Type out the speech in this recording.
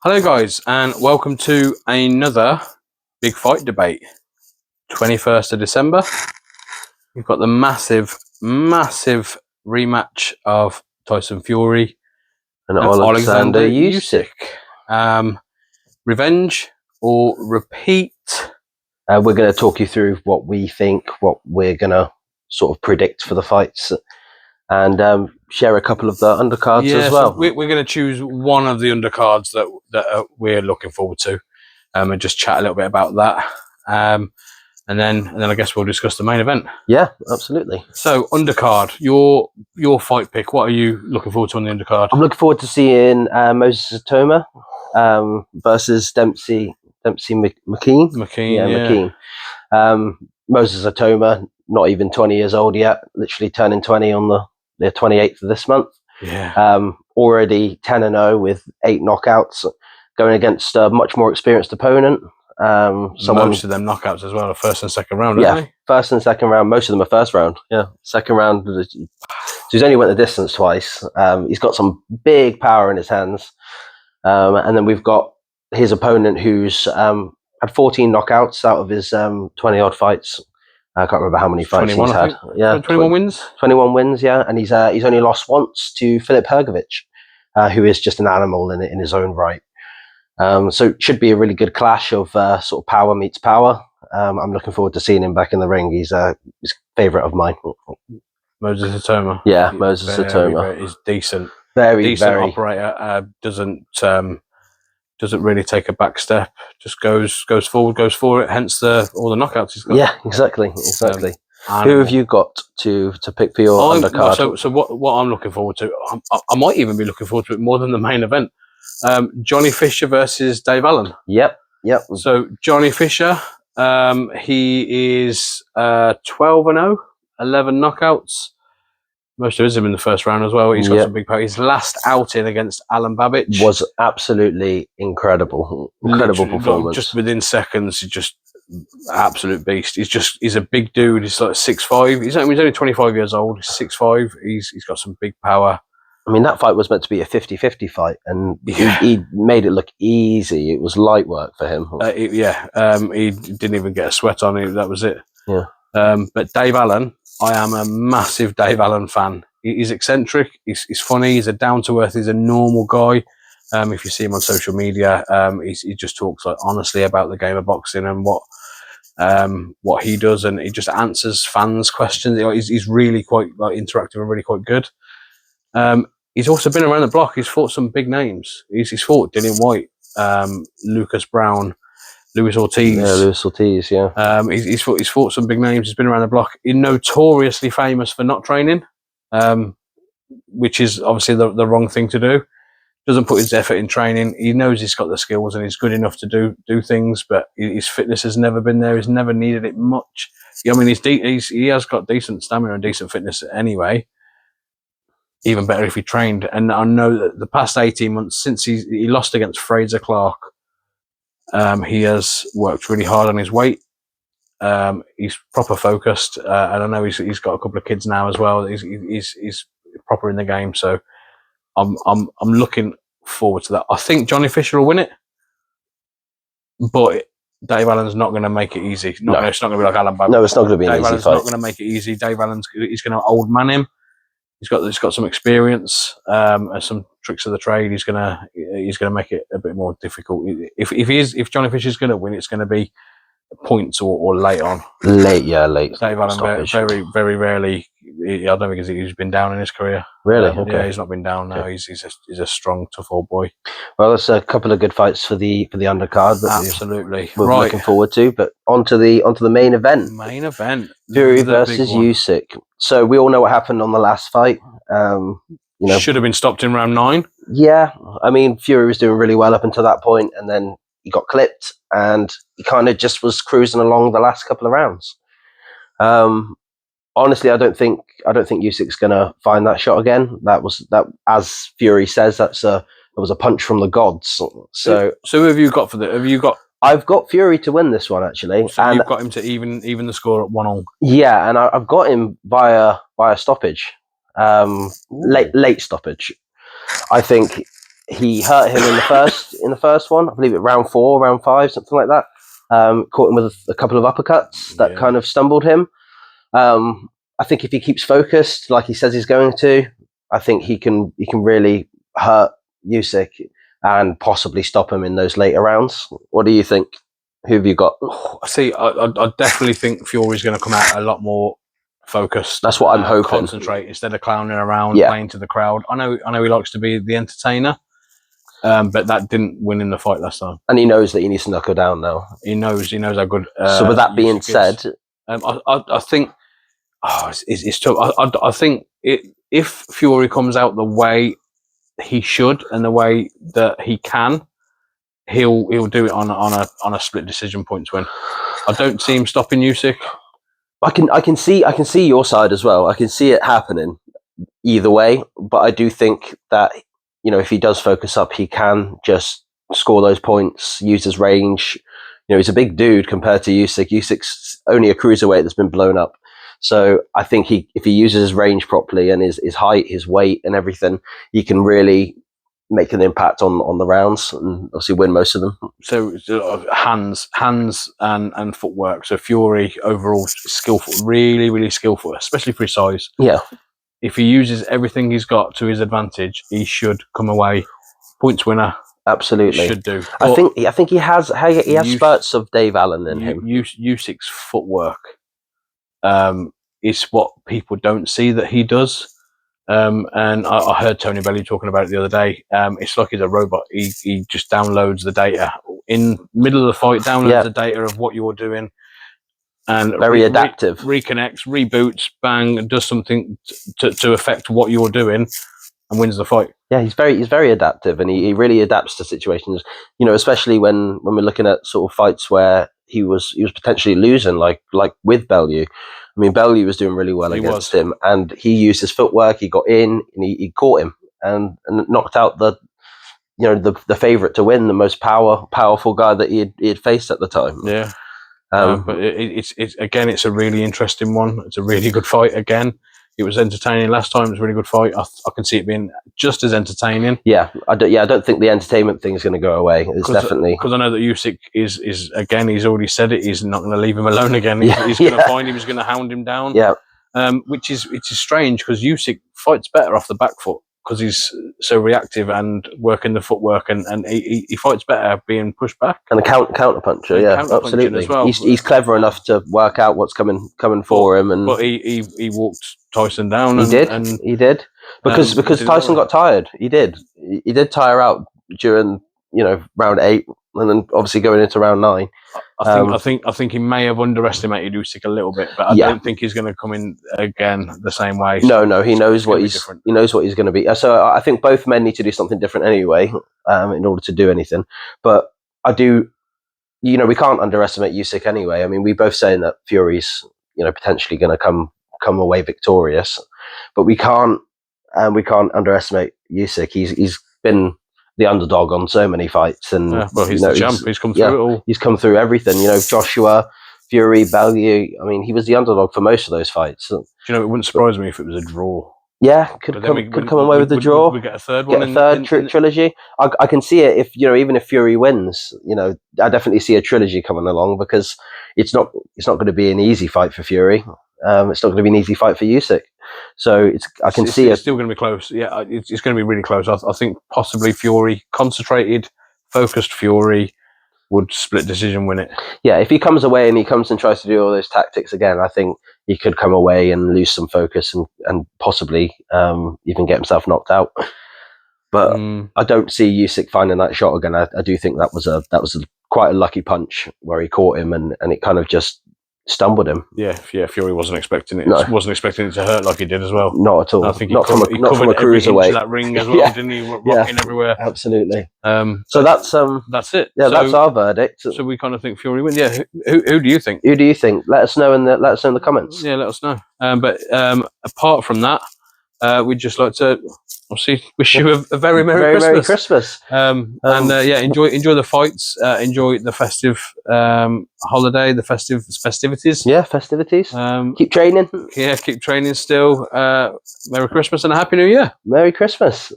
Hello guys, and welcome to another big fight debate. 21st of December. We've got the massive rematch of Tyson Fury and Alexander Usyk. Revenge or repeat? We're going to talk you through what we think, what we're going to sort of predict for the fights, and share a couple of the undercards as well. So we're going to choose one of the undercards that we're looking forward to, and just chat a little bit about that. And then I guess we'll discuss the main event. Yeah, absolutely. So undercard, your fight pick. What are you looking forward to on the undercard? I'm looking forward to seeing Moses Atoma versus Dempsey McKean. McKean. Moses Atoma, not even 20 years old yet, literally turning 20 on the 28th of this month. Yeah. Already 10-0 with 8 knockouts, going against a much more experienced opponent. Most of them knockouts as well, first and second round, yeah, aren't they? First and second round. Most of them are first round. Yeah, second round. So he's only went the distance twice. He's got some big power in his hands. And then we've got his opponent who's had 14 knockouts out of his 20-odd fights. I can't remember how many fights he's had. Yeah, 21 wins. 21 wins, yeah. And he's only lost once to Filip Hrgović, who is just an animal in his own right. So it should be a really good clash of sort of power meets power. I'm looking forward to seeing him back in the ring. He's favourite of mine. Moses Atoma. Yeah, Moses Atoma. He's decent. Very Operator. Doesn't really take a back step. Just goes forward, goes for it. Hence all the knockouts he's got. Yeah, exactly. Who have you got to pick for your undercard? So what I'm looking forward to, I might even be looking forward to it more than the main event. Johnny Fisher versus Dave Allen. Yep. So Johnny Fisher, he is 12-0, 11 knockouts. Most of him in the first round as well. He's got some big power. His last outing against Alan Babic was absolutely incredible. Incredible performance. Just within seconds, he's just absolute beast. He's a big dude. He's like 6'5". He's only 25 years old. He's 6'5". He's got some big power. I mean, that fight was meant to be a 50-50 fight, and he made it look easy. It was light work for him. He didn't even get a sweat on him. That was it. Yeah. But Dave Allen, I am a massive Dave Allen fan. He's eccentric. He's funny. He's a down-to-earth. He's a normal guy. If you see him on social media, he just talks like honestly about the game of boxing and what he does, and he just answers fans' questions. He's really quite interactive and really quite good. He's also been around the block. He's fought some big names. He's fought Dillian White, Lucas Brown, Luis Ortiz. Yeah, Luis Ortiz, yeah. He's fought some big names. He's been around the block. He's notoriously famous for not training, which is obviously the wrong thing to do. Doesn't put his effort in training. He knows he's got the skills and he's good enough to do things, but his fitness has never been there. He's never needed it much. I mean, he has got decent stamina and decent fitness anyway. Even better if he trained. And I know that the past 18 months since he lost against Fraser Clark, he has worked really hard on his weight. He's proper focused, and I know he's got a couple of kids now as well. He's proper in the game, so I'm looking forward to that. I think Johnny Fisher will win it, but Dave Allen's not going to make it easy. It's not going to be like Alan Babic. No, it's not going to be an easy fight. Dave Allen's not going to make it easy. Dave Allen's he's going to old man him. He's got some experience and some tricks of the trade. He's gonna make it a bit more difficult. If Johnny Fisher's going to win, it's going to be points or late on. Late. Dave Allen very rarely. I don't think he's been down in his career. Really? Okay. Yeah, he's not been down now. Okay. He's a strong, tough old boy. Well, there's a couple of good fights for the undercard that absolutely we're looking forward to. But onto the main event. Main event. Fury versus Usyk. So we all know what happened on the last fight. Should have been stopped in round 9. Yeah, I mean, Fury was doing really well up until that point, and then he got clipped, and he kind of just was cruising along the last couple of rounds. Honestly, I don't think Usyk's gonna find that shot again. That as Fury says, it was a punch from the gods. So who have you got for the? Have you got? I've got Fury to win this one actually. So you've got him to even the score at 1-1. Yeah, and I've got him via stoppage, late stoppage. I think he hurt him in in the first one. I believe it round 4, round 5, something like that. Caught him with a couple of uppercuts that kind of stumbled him. I think if he keeps focused, like he says he's going to, I think he can really hurt Usyk and possibly stop him in those later rounds. What do you think? Who have you got? See, I definitely think Fury's going to come out a lot more focused. That's what I'm hoping. Concentrate instead of clowning around, playing to the crowd. I know he likes to be the entertainer, but that didn't win in the fight last time. And he knows that he needs to knuckle down now. He knows how good. So with that being said, I think it's tough. I think if Fury comes out the way he should and the way that he can, he'll do it on a split decision points win. I don't see him stopping Usyk. I can see your side as well. I can see it happening either way, but I do think that, you know, if he does focus up, he can just score those points, use his range. You know, he's a big dude compared to Usyk. Usyk's only a cruiserweight that's been blown up. So I think if he uses his range properly and his height, his weight and everything, he can really make an impact on the rounds and obviously win most of them. So hands and footwork. So Fury overall skillful, really skillful, especially for his size. Yeah. If he uses everything he's got to his advantage, he should come away points winner. Absolutely, he should do. I think he has spurts of Dave Allen in him. Usyk's footwork is what people don't see that he does. And I heard Tony Bellew talking about it the other day. It's like he's a robot. He just downloads the data in middle of the fight, downloads the data of what you're doing, and very adaptive. Reconnects, reboots, bang, and does something to affect what you're doing, and wins the fight. Yeah, he's very adaptive, and he really adapts to situations. You know, especially when we're looking at sort of fights where he was potentially losing, like with Bellew. I mean, Bellew was doing really well against him, and he used his footwork. He got in and he caught him and knocked out the favorite to win, the most powerful guy that he had faced at the time. Yeah, but it's a really interesting one. It's a really good fight again. It was entertaining last time. It was a really good fight. I can see it being just as entertaining. Yeah, I don't think the entertainment thing is going to go away. It's definitely, because I know that Usyk is again. He's already said it. He's not going to leave him alone again. He's going to find him. He's going to hound him down. Yeah. Which is strange because Usyk fights better off the back foot because he's so reactive and working the footwork, and he fights better being pushed back. And a counter puncher, absolutely. As well. He's clever enough to work out what's coming for him, but he walked Tyson down. He did because Tyson got tired. He did tire out during round 8, and then obviously going into round 9. I think he may have underestimated Usyk a little bit, but I don't think he's going to come in again the same way. No, he knows what he's going to be. So I think both men need to do something different anyway, in order to do anything. But I do, we can't underestimate Usyk anyway. I mean, we both saying that Fury's potentially going to come away victorious, but we can't underestimate Usyk. He's been the underdog on so many fights, and he's the champ. He's come through it all. He's come through everything. Joshua, Fury, Bellew. I mean, he was the underdog for most of those fights. It wouldn't surprise me if it was a draw. Yeah, could come away with the draw. We get a third one. Trilogy. I can see it if even if Fury wins. I definitely see a trilogy coming along because it's not going to be an easy fight for Fury. It's not going to be an easy fight for Usyk. So it's still going to be close. Yeah, it's going to be really close. I think possibly Fury, concentrated, focused Fury, would split decision win it. Yeah, if he comes away and he comes and tries to do all those tactics again, I think he could come away and lose some focus and possibly even get himself knocked out. But I don't see Usyk finding that shot again. I do think that was quite a lucky punch where he caught him and it kind of just stumbled him. Yeah. Fury wasn't expecting it. No. Wasn't expecting it to hurt like he did as well. Not at all. I think not from a cruiserweight. That ring as well, didn't he? Rocking everywhere. Absolutely. So that's it. Yeah, that's our verdict. So we kind of think Fury wins. Yeah. Who do you think? Who do you think? Let us know in the comments. Yeah, let us know. But apart from that, we'd just like to wish you a very Merry Christmas. And enjoy the fights. Enjoy the festive holiday, the festivities. Yeah, festivities. Keep training. Yeah, keep training still. Merry Christmas and a Happy New Year. Merry Christmas.